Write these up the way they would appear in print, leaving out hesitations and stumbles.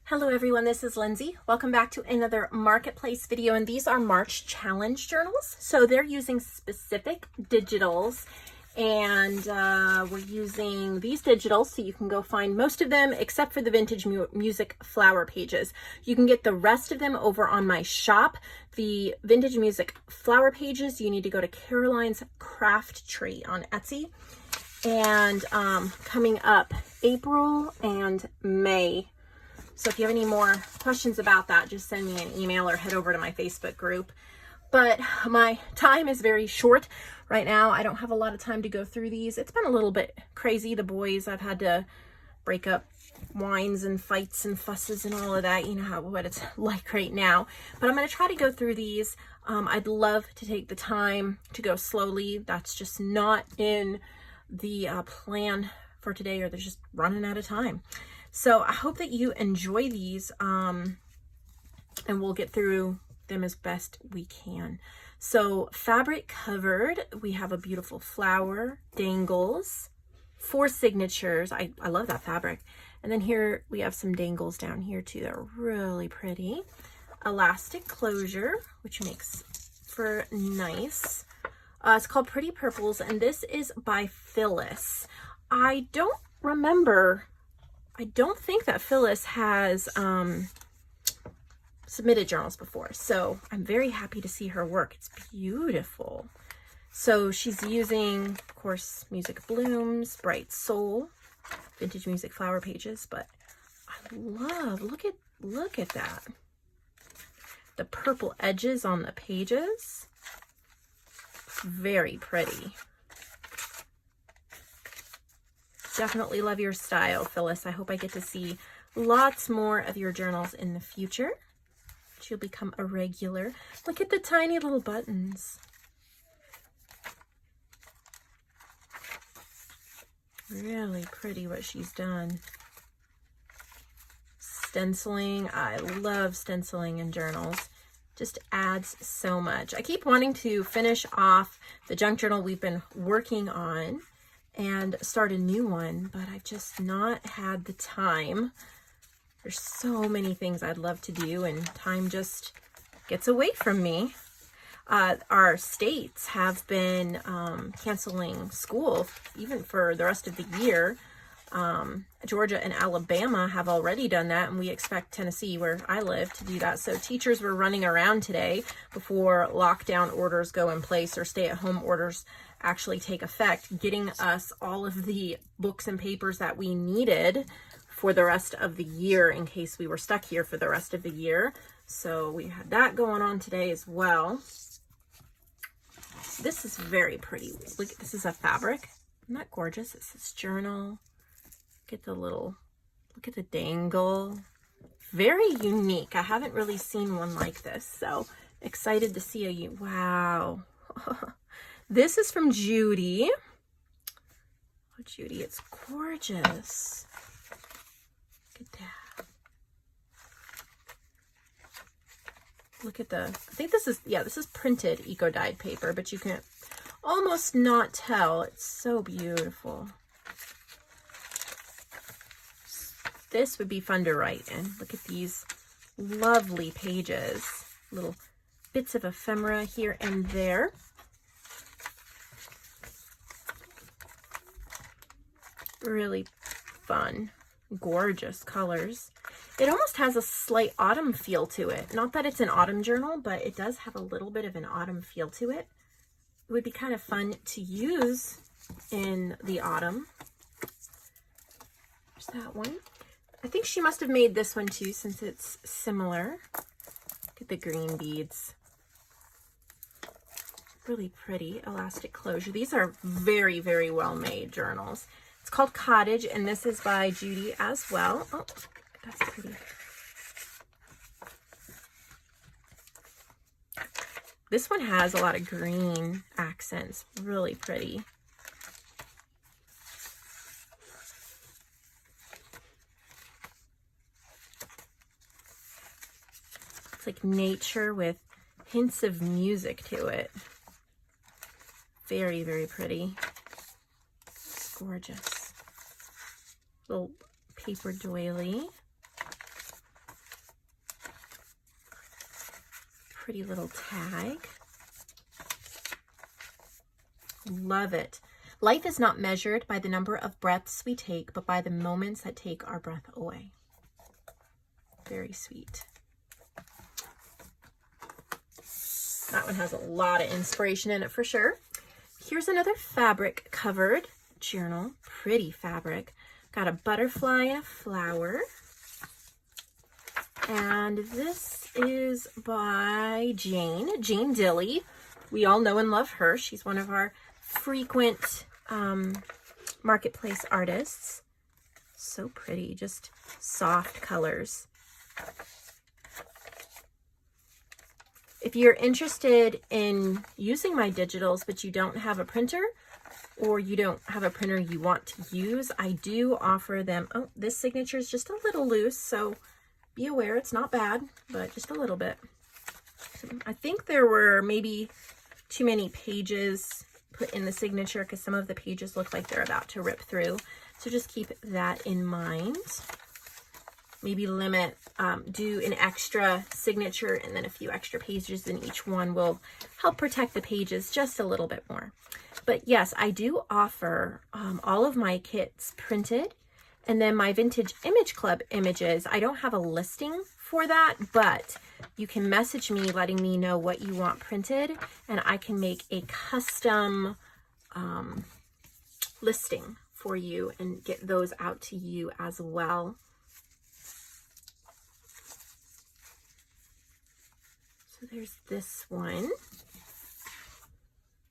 Hello everyone, this is Lindsay. Welcome back to another marketplace video, and these are March challenge journals. So they're using specific digitals, and we're using these digitals so you can go find most of them except for the vintage music flower pages. You can get the rest of them over on my shop. The vintage music flower pages, you need to go to Caroline's Craft Tree on Etsy. And coming up April and May. So if you have any more questions about that, just send me an email or head over to my Facebook group. But my time is very short right now. I don't have a lot of time to go through these. It's been a little bit crazy. The boys, I've had to break up whines and fights and fusses and all of that. You know what it's like right now. But I'm going to try to go through these. I'd love to take the time to go slowly. That's just not in the plan for today, or they're just running out of time. So I hope that you enjoy these, and we'll get through them as best we can. So fabric covered, we have a beautiful flower, dangles, 4 signatures. I love that fabric. And then here we have some dangles down here too. They're really pretty. Elastic closure, which makes for nice. It's called Pretty Purples, and this is by Phyllis. I don't think that Phyllis has submitted journals before, so I'm very happy to see her work. It's beautiful. So she's using, of course, Music Blooms, Bright Soul, vintage music flower pages, but I love, look at that. The purple edges on the pages. Very pretty. Definitely love your style, Phyllis. I hope I get to see lots more of your journals in the future. She'll become a regular. Look at the tiny little buttons. Really pretty what she's done. Stenciling. I love stenciling in journals. Just adds so much. I keep wanting to finish off the junk journal we've been working on and start a new one, but I've just not had the time. There's so many things I'd love to do, and time just gets away from me. Our states have been canceling school even for the rest of the year. Georgia and Alabama have already done that, and we expect Tennessee, where I live, to do that. So teachers were running around today before lockdown orders go in place or stay-at-home orders actually take effect, getting us all of the books and papers that we needed for the rest of the year in case we were stuck here for the rest of the year. So we had that going on today as well. This is very pretty. Look, this is a fabric. Isn't that gorgeous? It says journal. Look at the dangle. Very unique. I haven't really seen one like this, so excited to see wow. This is from Judy. Oh, Judy, it's gorgeous. Look at that. Look at I think this is printed eco-dyed paper, but you can almost not tell. It's so beautiful. This would be fun to write in. Look at these lovely pages. Little bits of ephemera here and there. Really fun, gorgeous colors. It almost has a slight autumn feel to it. Not that it's an autumn journal, but it does have a little bit of an autumn feel to it. It would be kind of fun to use in the autumn. There's that one. I think she must have made this one too, since it's similar. Look at the green beads. Really pretty elastic closure. These are very, very well made journals. It's called Cottage, and this is by Judy as well. Oh, that's pretty. This one has a lot of green accents. Really pretty. It's like nature with hints of music to it. Very, very pretty. Gorgeous. Little paper doily. pretty little tag. Love it. Life is not measured by the number of breaths we take, but by the moments that take our breath away. Very sweet. That one has a lot of inspiration in it for sure. Here's another fabric covered journal. Pretty fabric. Got a butterfly and a flower. And this is by Jane Dilly. We all know and love her. She's one of our frequent marketplace artists. So pretty, just soft colors. If you're interested in using my digitals, but you don't have a printer, or you don't have a printer you want to use, I do offer them. Oh, this signature is just a little loose, so be aware it's not bad, but just a little bit. So I think there were maybe too many pages put in the signature because some of the pages look like they're about to rip through. So just keep that in mind. Maybe limit, do an extra signature and then a few extra pages in each one will help protect the pages just a little bit more. But yes, I do offer all of my kits printed, and then my Vintage Image Club images. I don't have a listing for that, but you can message me letting me know what you want printed, and I can make a custom listing for you and get those out to you as well. So there's this one.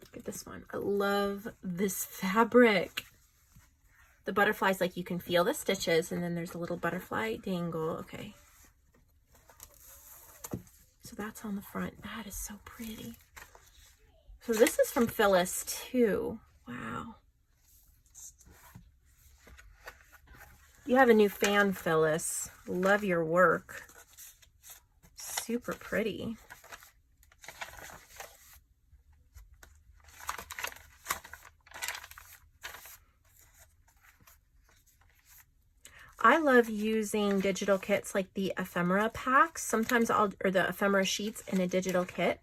Look at this one. I love this fabric. The butterflies, like you can feel the stitches, and then there's a little butterfly dangle. Okay. So that's on the front. That is so pretty. So this is from Phyllis too. Wow. You have a new fan, Phyllis. Love your work. Super pretty. I love using digital kits like the ephemera packs. Sometimes or the ephemera sheets in a digital kit.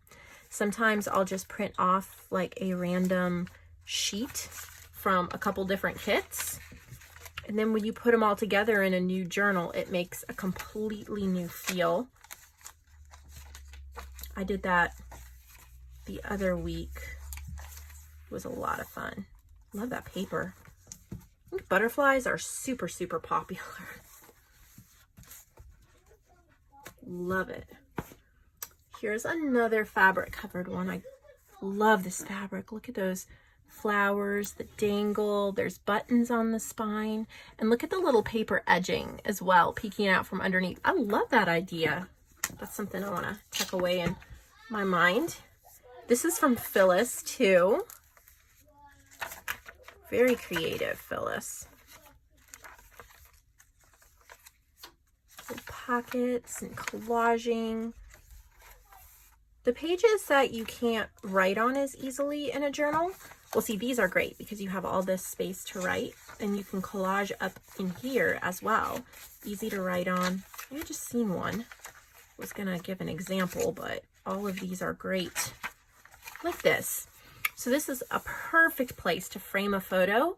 Sometimes I'll just print off like a random sheet from a couple different kits. And then when you put them all together in a new journal, it makes a completely new feel. I did that the other week. It was a lot of fun. Love that paper. I think butterflies are super, super popular. Love it. Here's another fabric covered one. I love this fabric. Look at those flowers that dangle. There's buttons on the spine. And look at the little paper edging as well, peeking out from underneath. I love that idea. That's something I want to tuck away in my mind. This is from Phyllis too. Very creative, Phyllis. Little pockets and collaging. The pages that you can't write on as easily in a journal, well, see, these are great because you have all this space to write, and you can collage up in here as well. Easy to write on. I just seen one. I was gonna give an example, but all of these are great. Like this. So this is a perfect place to frame a photo,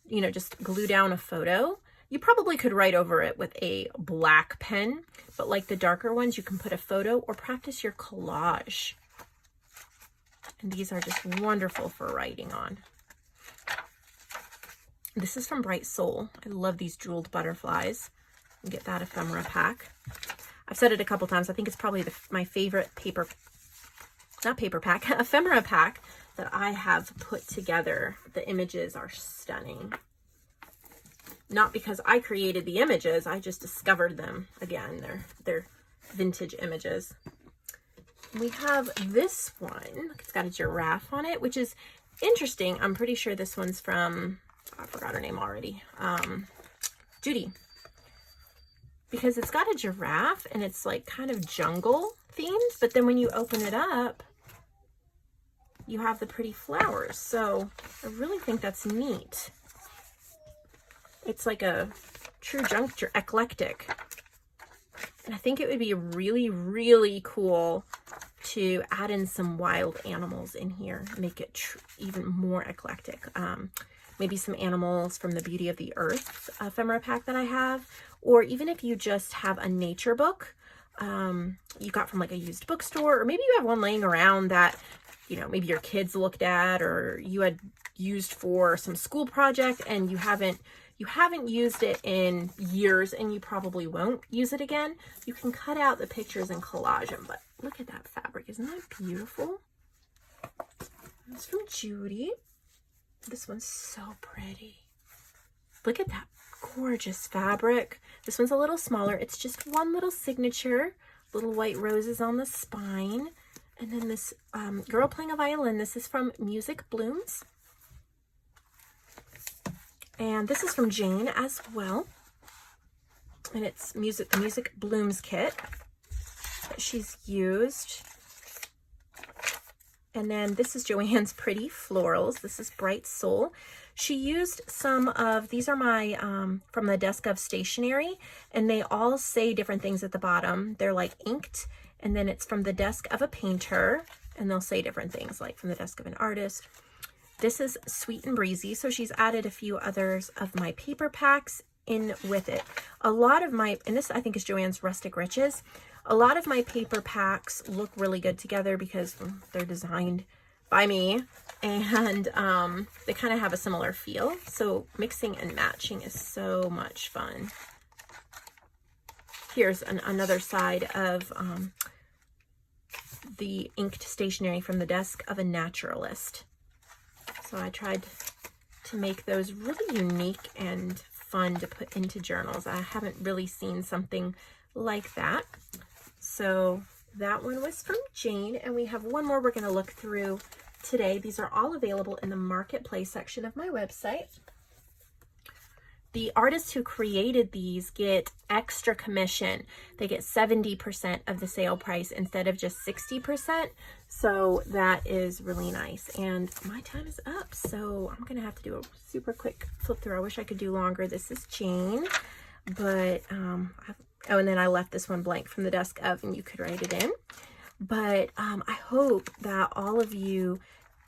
you know, just glue down a photo. You probably could write over it with a black pen, but like the darker ones, you can put a photo or practice your collage. And these are just wonderful for writing on. This is from Bright Soul. I love these jeweled butterflies. You can get that ephemera pack. I've said it a couple times. I think it's probably my favorite ephemera pack that I have put together. The images are stunning. Not because I created the images, I just discovered them again. They're vintage images. We have this one. It's got a giraffe on it, which is interesting. I'm pretty sure this one's from, I forgot her name already, Judy. Because it's got a giraffe and it's like kind of jungle themed, but then when you open it up, you have the pretty flowers. So I really think that's neat. It's like a true eclectic. And I think it would be really, really cool to add in some wild animals in here, make it even more eclectic. Maybe some animals from the Beauty of the Earth ephemera pack that I have, or even if you just have a nature book you got from like a used bookstore, or maybe you have one laying around that, you know, maybe your kids looked at or you had used for some school project and you haven't used it in years and you probably won't use it again. You can cut out the pictures and collage them. But look at that fabric. Isn't that beautiful? It's from Judy. This one's so pretty. Look at that gorgeous fabric. This one's a little smaller. It's just one little signature, little white roses on the spine. And then this girl playing a violin. This is from Music Blooms. And this is from Jane as well. And it's the Music Blooms kit that she's used. And then this is JoAnn's Pretty Florals. This is Bright Soul. She used some of, these are my, from the Desk of Stationery, and they all say different things at the bottom. They're like inked, and then it's from the Desk of a Painter, and they'll say different things like from the Desk of an Artist. This is Sweet and Breezy, so she's added a few others of my paper packs in with it. A lot of my, and this I think is JoAnn's Rustic Riches, a lot of my paper packs look really good together because they're designed by me, and they kind of have a similar feel. So mixing and matching is so much fun. Here's another side of the inked stationery from the Desk of a Naturalist. So I tried to make those really unique and fun to put into journals. I haven't really seen something like that. So that one was from Jane, and we have one more we're going to look through today. These are all available in the marketplace section of my website. The artists who created these get extra commission. They get 70% of the sale price instead of just 60%. So that is really nice. And my time is up, so I'm going to have to do a super quick flip through. I wish I could do longer. This is Jane, but oh, and then I left this one blank from the Desk of, and you could write it in. But I hope that all of you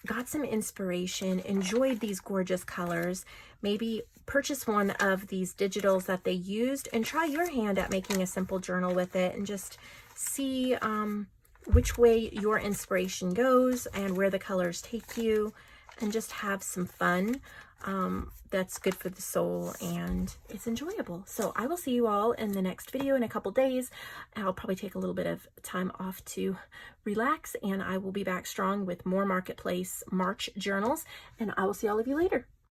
got some inspiration, enjoyed these gorgeous colors, maybe purchase one of these digitals that they used and try your hand at making a simple journal with it, and just see which way your inspiration goes and where the colors take you, and just have some fun. That's good for the soul and it's enjoyable. So I will see you all in the next video in a couple days. I'll probably take a little bit of time off to relax, and I will be back strong with more Marketplace March journals, and I will see all of you later.